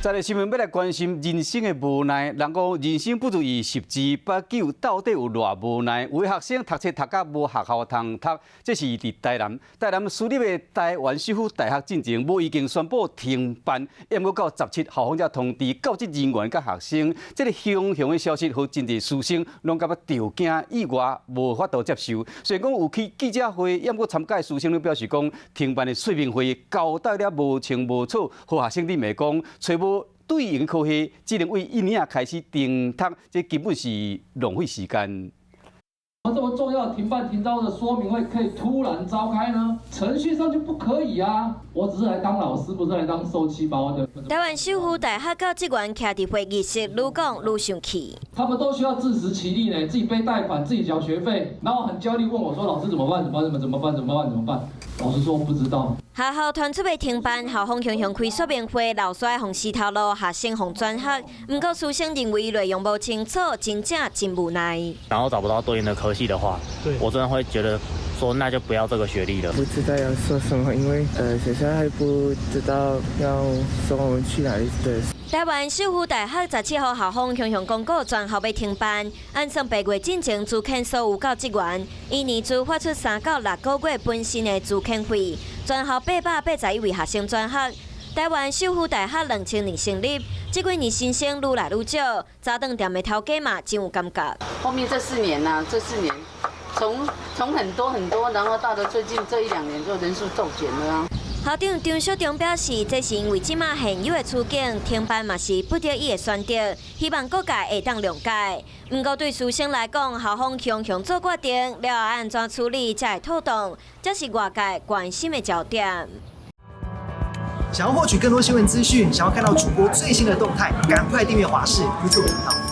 再来新闻要来关心人生的无奈。人讲人生不如意十之八九，到底有偌无奈？有的学生读册读甲无学校通读，这是伫台南。台南私立的台湾首府大学进前，无已经宣布停办，延过到17号，校方才通知教职人员甲学生。这个雄雄的消息，和真侪师生拢感觉着惊意外，无法度接受。虽然讲有去记者会，延过参加的师生都表示讲，停办的说明会交代了无清无楚，和学生你咪讲找无。对应科系只能为1年开始停读，这根本是浪费时间。这么重要停办停招的说明会可以突然召开呢？程序上就不可以啊！我只是来当老师，不是来当受气包的。台湾首府大学教职员徛伫会议室，愈讲愈生气。他们都需要自食其力呢，自己背贷款，自己缴学费，然后很焦虑问我说：“老师怎么办？怎么办？”老师说不知道。学校传出要停办，校方雄雄开说明会，老师互石头路，学生互转学。不过师生认为内容不清楚，真正真无奈。然后找不到对应的科系的话，我真的会觉得说那就不要这个学历了。不知道要说什么，因为学校还不知道要送我们去哪里的。台湾首府大学17号校方雄雄公告全校要停办，按算8月进前资遣所有教职员，1年资发出3到6个月本薪的资遣费，全校881位学生转学。台湾首府大学2000年成立，这几年新生愈来愈少，早顿店的头家嘛真有感觉。后面这4年从很多，然后到了最近这1、2年，就人数骤减了啊。校长张小忠表示，这是因为即马现有的处境，停办嘛是不得已的选择，希望各界会当谅解。不过对师生来讲，校方雄雄做决定，了后安怎处理才会妥当，这是外界关心的焦点。想要获取更多新闻资讯，想要看到主播最新的动态，赶快订阅华视 YouTube 频道。